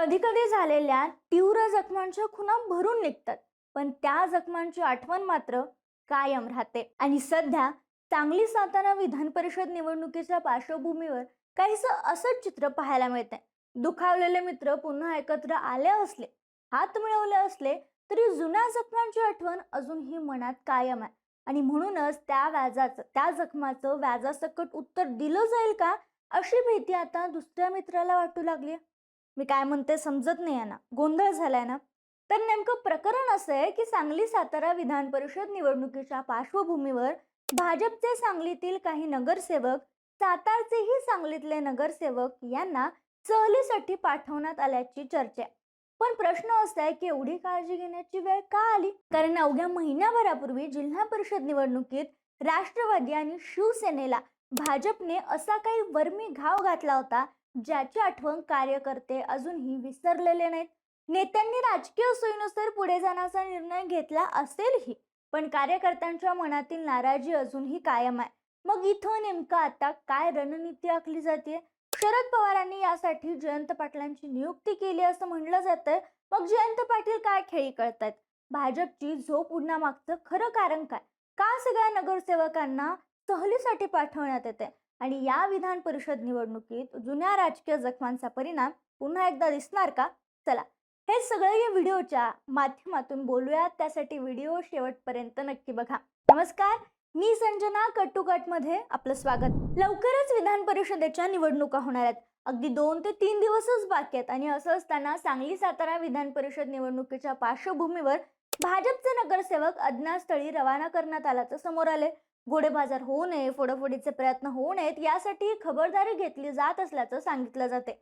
कधी कधी झालेल्या तीव्र जखमांच्या खुणा भरून निघतात, पण त्या जखमांची आठवण मात्र कायम राहते. आणि सध्या सांगली सातारा विधान परिषद निवडणुकीच्या पार्श्वभूमीवर काहीसं असंच चित्र पाहायला मिळते. दुखावलेले मित्र पुन्हा एकत्र आले असले, हात मिळवले असले, तरी जुन्या जखमांची आठवण अजूनही मनात कायम आहे. आणि म्हणूनच त्या जखमाचं व्याजासकट उत्तर दिलं जाईल का, अशी भीती आता दुसऱ्या मित्राला वाटू लागली. मी काय म्हणते समजत नाही आहे ना, गोंधळ झालाय ना. तर नेमकं प्रकरण असं आहे की सांगली सातारा विधान परिषद निवडणुकीच्या पार्श्वभूमीवर भाजपचे सांगलीतील काही नगरसेवक, सातारचेही सांगलीतले नगरसेवक यांना सहलीसाठी पाठवण्यात आल्याची चर्चा आहे. पण प्रश्न असा आहे की एवढी काळजी घेण्याची वेळ का आली? कारण अवघ्या महिन्याभरापूर्वी जिल्हा परिषद निवडणुकीत राष्ट्रवादी आणि शिवसेनेला भाजपने असा काही वर्मी घाव घातला होता, ज्याची आठवण कार्यकर्ते अजूनही विसरलेले नाहीत. नेत्यांनी राजकीय सोयीनुसार पुढे जाण्याचा निर्णय घेतला असेलही, पण कार्यकर्त्यांच्या मनातील नाराजी अजूनही कायम आहे. मग इथं नेमकं आता काय रणनीती आखली जाते? शरद पवारांनी यासाठी जयंत पाटलांची नियुक्ती केली असं म्हणलं जातंय. मग जयंत पाटील काय खेळी करतायत? भाजपची झोप उडण्यामागचं खरं कारण काय? का सगळ्या नगरसेवकांना सहलीसाठी पाठवण्यात येते? आणि या विधान परिषद निवडणुकीत जुन्या राजकीय जखमांचा परिणाम पुन्हा एकदा दिसणार का? चला, हे सगळं या व्हिडिओच्या माध्यमातून बोलूयात. त्यासाठी व्हिडिओ शेवटपर्यंत नक्की बघा. नमस्कार, मी संजना कट्टुकटमध्ये आपलं स्वागत. लवकरच विधान परिषदेच्या निवडणुका होणार आहेत. अगदी 2 ते 3 दिवसच बाकी आहेत. आणि असं असताना सांगली सातारा विधान परिषद निवडणुकीच्या पार्श्वभूमीवर भाजपचे नगरसेवक अज्ञातस्थळी रवाना करण्यात आल्याचं समोर आले. घोडेबाजार होऊ नये, फोडाफोडीचे प्रयत्न होऊ नयेत, यासाठी खबरदारी घेतली जात असल्याचं सांगितलं जाते.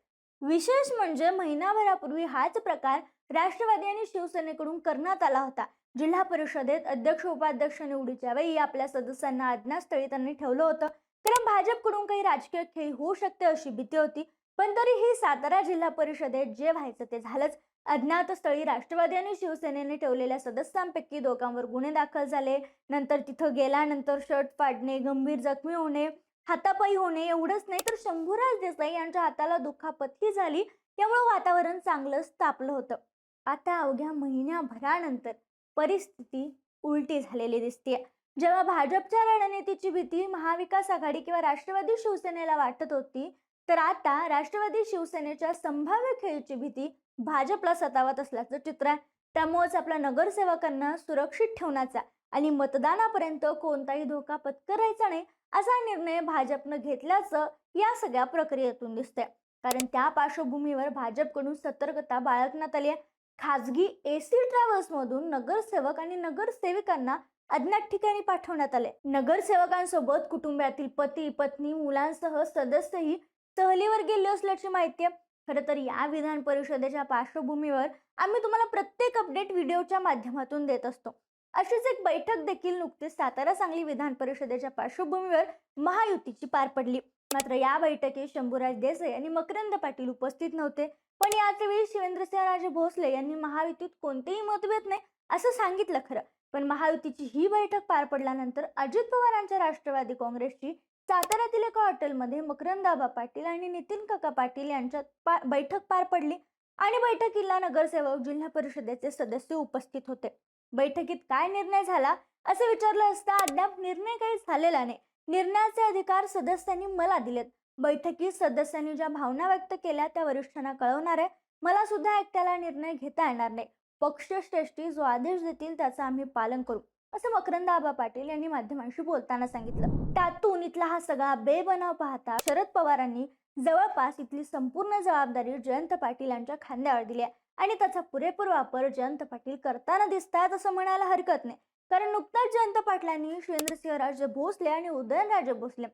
विशेष म्हणजे महिनाभरापूर्वी हाच प्रकार राष्ट्रवादी आणि शिवसेनेकडून करण्यात आला होता. जिल्हा परिषदेत अध्यक्ष उपाध्यक्ष निवडीच्या वेळी आपल्या सदस्यांना अज्ञातस्थळी त्यांनी ठेवलं होतं, कारण भाजपकडून काही राजकीय खेळी होऊ शकते अशी भीती होती. पण तरीही सातारा जिल्हा परिषदेत जे व्हायचं ते झालंच. अज्ञातस्थळी राष्ट्रवादी आणि शिवसेनेने ठेवलेल्या सदस्यांपैकी दोघांवर गुन्हे दाखल झाले. नंतर तिथं गेल्यानंतर शर्ट फाडणे, गंभीर जखमी होणे, हातापायी होणे, एवढंच नाही तर शंभूराज देसाई यांच्या हाताला दुखापतही झाली. त्यामुळे वातावरण चांगलंच तापलं होतं. आता अवघ्या महिन्याभरानंतर परिस्थिती उलटी झालेली दिसते. जेव्हा भाजपच्या रणनीतीची भीती महाविकास आघाडी किंवा राष्ट्रवादी शिवसेनेला वाटत होती, तर आता राष्ट्रवादी शिवसेनेच्या संभाव्य खेळीची भीती भाजपला सतावत असल्याचं चित्र आहे. त्यामुळेच आपल्या नगरसेवकांना सुरक्षित ठेवण्याचा आणि मतदानापर्यंत कोणताही धोका पत्करायचा नाही असा निर्णय भाजपनं घेतल्याचं या सगळ्या प्रक्रियेतून दिसतंय. कारण त्या पार्श्वभूमीवर भाजपकडून सतर्कता बाळगण्यात आली आहे. खासगी एसी ट्रॅव्हल्स मधून नगरसेवक आणि नगरसेविकांना अज्ञात ठिकाणी पाठवण्यात आले. नगरसेवकांसोबत कुटुंबातील पती, पत्नी, मुलांसह सदस्यही सहलीवर गेले असल्याची माहिती आहे. खरं तर या विधान परिषदेच्या पार्श्वभूमीवर आम्ही तुम्हाला प्रत्येक अपडेट व्हिडिओच्या माध्यमातून देत असतो. अशीच एक बैठक देखील नुकतीच सातारा सांगली विधान परिषदेच्या पार्श्वभूमीवर महायुतीची पार पडली. मात्र या बैठकीत शंभूराज देसाई आणि मकरंद पाटील उपस्थित नव्हते. पण याच वेळी शिवेंद्रसिंहराजे भोसले यांनी महायुतीत कोणतेही मतभेद नाही असं सांगितलं. खरं पण महायुतीची ही बैठक पार पडल्यानंतर अजित पवारांच्या राष्ट्रवादी काँग्रेसची साताऱ्यातील एका हॉटेलमध्ये मकरंदाबा पाटील आणि नितीन काका पाटील यांच्यात बैठक पार पडली. आणि बैठकीला नगरसेवक, जिल्हा परिषदेचे सदस्य उपस्थित होते. बैठकीत काय निर्णय झाला असं विचारलं असता अद्याप निर्णय काही झालेला नाही. निर्णयाचे अधिकार सदस्यांनी मला दिलेत. बैठकीत सदस्यांनी ज्या भावना व्यक्त केल्या त्या वरिष्ठांना कळवणार आहे. मला सुद्धा एकट्याला निर्णय घेता येणार नाही. पक्षश्रेष्ठी जो आदेश देतील त्याचं आम्ही पालन करू, असं मकरंदाबा पाटील यांनी माध्यमांशी बोलताना सांगितलं. त्यातून इथला हा सगळा बेबनाव पाहता शरद पवारांनी जवळपास इथली संपूर्ण जबाबदारी जयंत पाटील यांच्या खांद्यावर दिली आहे. आणि त्याचा पुरेपूर वापर जयंत पाटील करताना दिसतात असं म्हणायला हरकत नाही. कारण नुकताच जयंत पाटलांनी शिवेंद्रसिंहराजे भोसले आणि उदयनराजे भोसले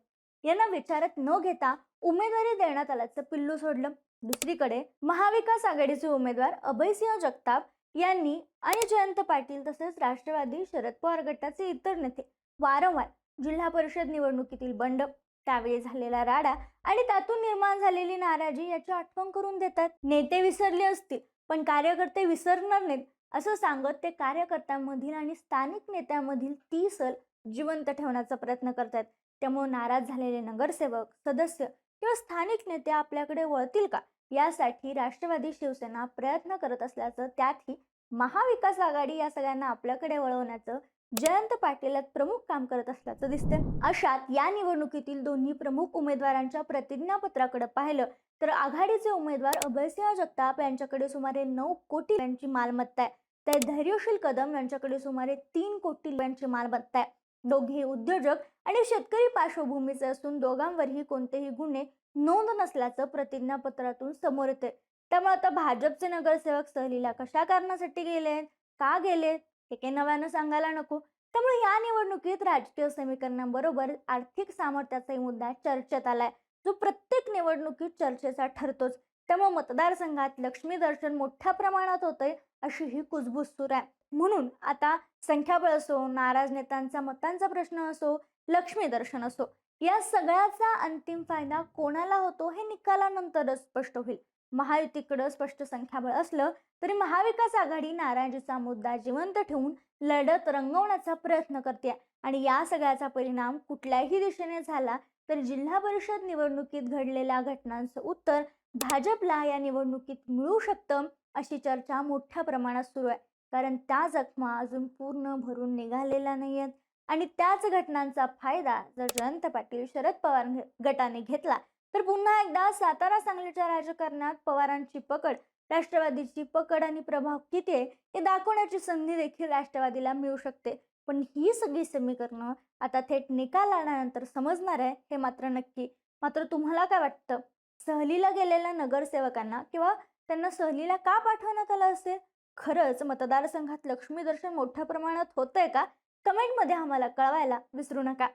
यांना विचारत न घेता उमेदवारी देण्यात आल्याचं पिल्लू सोडलं. दुसरीकडे महाविकास आघाडीचे उमेदवार अभयसिंह जगताप यांनी आणि जयंत पाटील तसेच राष्ट्रवादी शरद पवार गटाचे इतर नेते वारंवार जिल्हा परिषद निवडणुकीतील बंड, त्यावेळी झालेला राडा आणि त्यातून निर्माण झालेली नाराजी याची आठवण करून देतात. नेते विसरले असतील पण कार्यकर्ते विसरणार नाहीत असं सांगत ते कार्यकर्त्यांमधील आणि स्थानिक नेत्यांमधील ती सल जिवंत ठेवण्याचा प्रयत्न करतात. त्यामुळे नाराज झालेले नगरसेवक, सदस्य किंवा स्थानिक नेते आपल्याकडे वळतील का यासाठी राष्ट्रवादी शिवसेना प्रयत्न करत असल्याचं, त्यातही महाविकास आघाडी या सगळ्यांना आपल्याकडे वळवण्याचं जयंत पाटील प्रमुख काम करत असल्याचं दिसते. अशात या निवडणुकीतील दोन्ही प्रमुख उमेदवारांच्या प्रतिज्ञापत्राकडे पाहिलं तर आघाडीचे उमेदवार अभयसिंह जगताप यांच्याकडे सुमारे 9 कोटी रुपयांची मालमत्ता आहे, तर धैर्यशील कदम यांच्याकडे सुमारे 3 कोटी रुपयांची मालमत्ता आहे. दोघे उद्योजक आणि शेतकरी पार्श्वभूमीचे असून दोघांवरही कोणतेही गुन्हे नोंद नसल्याचं प्रतिज्ञापत्रातून समोर येते. त्यामुळे आता भाजपचे नगरसेवक सहलीला कशा कारणासाठी गेलेत, का गेलेत हे काही नव्यानं सांगायला नको. त्यामुळे या निवडणुकीत राजकीय समीकरणांबरोबर आर्थिक सामर्थ्याचाही मुद्दा चर्चेत आलाय, जो प्रत्येक निवडणुकीत चर्चेचा ठरतोच. त्यामुळे मतदारसंघात लक्ष्मी दर्शन मोठ्या प्रमाणात होतंय अशी ही कुजबूज सुरू आहे. म्हणून आता संख्याबळ असो, नाराज नेत्यांचा मतांचा प्रश्न असो, लक्ष्मी दर्शन असो, या सगळ्याचा अंतिम फायदा कोणाला होतो हे निकालानंतरच स्पष्ट होईल. महायुतीकडे स्पष्ट संख्याबळ असलं तरी महाविकास आघाडी नाराजीचा मुद्दा जिवंत ठेवून लढत रंगवण्याचा प्रयत्न करते आणि या सगळ्याचा परिणाम कुठल्याही दिशेने झाला तर जिल्हा परिषद निवडणुकीत घडलेल्या घटनांचं उत्तर भाजपला या निवडणुकीत मिळू शकतं अशी चर्चा मोठ्या प्रमाणात सुरू आहे. कारण त्या जखमा अजून पूर्ण भरून निघालेल्या नाहीयेत आणि त्याच घटनांचा फायदा जर जयंत पाटील शरद पवार गटाने घेतला तर पुन्हा एकदा सातारा सांगलीच्या राजकारणात पवारांची पकड, राष्ट्रवादीची पकड आणि प्रभाव किती आहे हे दाखवण्याची संधी देखील राष्ट्रवादीला मिळू शकते. पण ही सगळी समीकरणं आता थेट निकाल आल्यानंतर समजणार आहे हे मात्र नक्की. मात्र तुम्हाला काय वाटतं, सहलीला गेलेल्या नगरसेवकांना किंवा त्यांना सहलीला का पाठवण्यात आलं असेल? खरंच मतदारसंघात लक्ष्मी दर्शन मोठ्या प्रमाणात होतंय का? कमेंटमध्ये आम्हाला कळवायला विसरू नका.